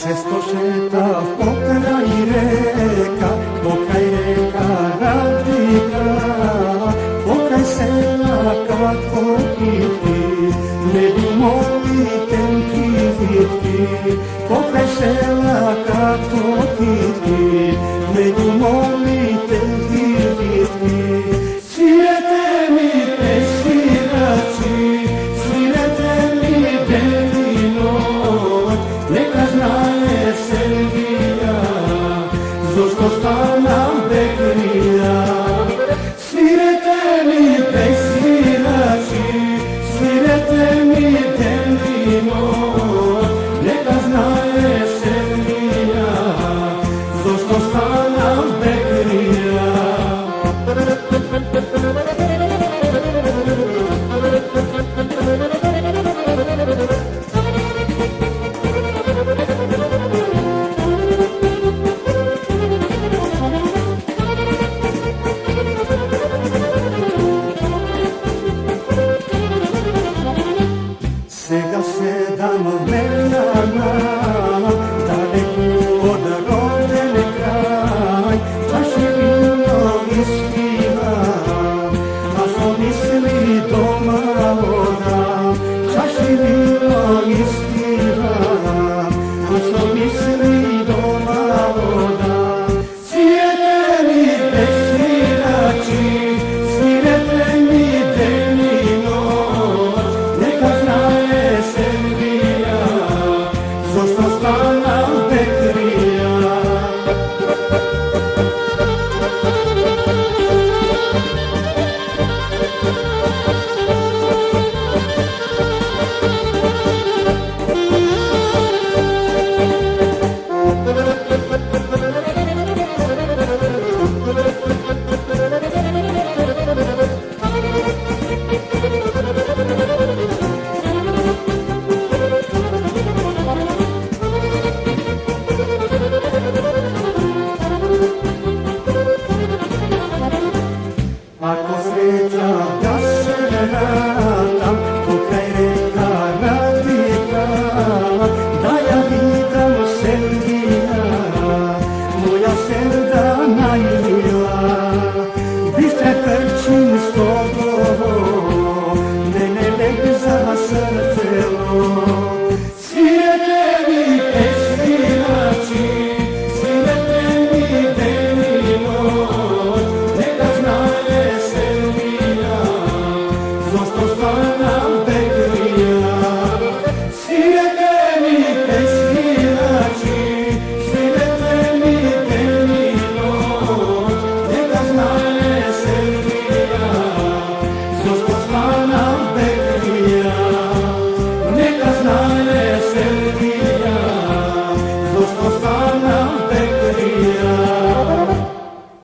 Često šetav pokraj reka radnika, pokraj sela kratko kitki, ne bi mogli tenki vitki. Pokraj sela kratko kitki, ne bi mogli tenki vitki. Svirajte mi pesirači, svirajte mi deni noć, neka znaje Srbija, zašto stana bekrija. Svirajte mi pesirači, svirajte mi deni noć, neka znaje Srbija, zašto stana bekrija. Сега седам в Меляна, далеко от роден край, чаши вино изпивам, а со мисли дома одам. Чаши вино изпивам, а со мисли дома одам. Свирете ми бесвирачи, свирете ми дени ноć, neka znaje Srbija, zašto stana bekrija. Ako sreća da se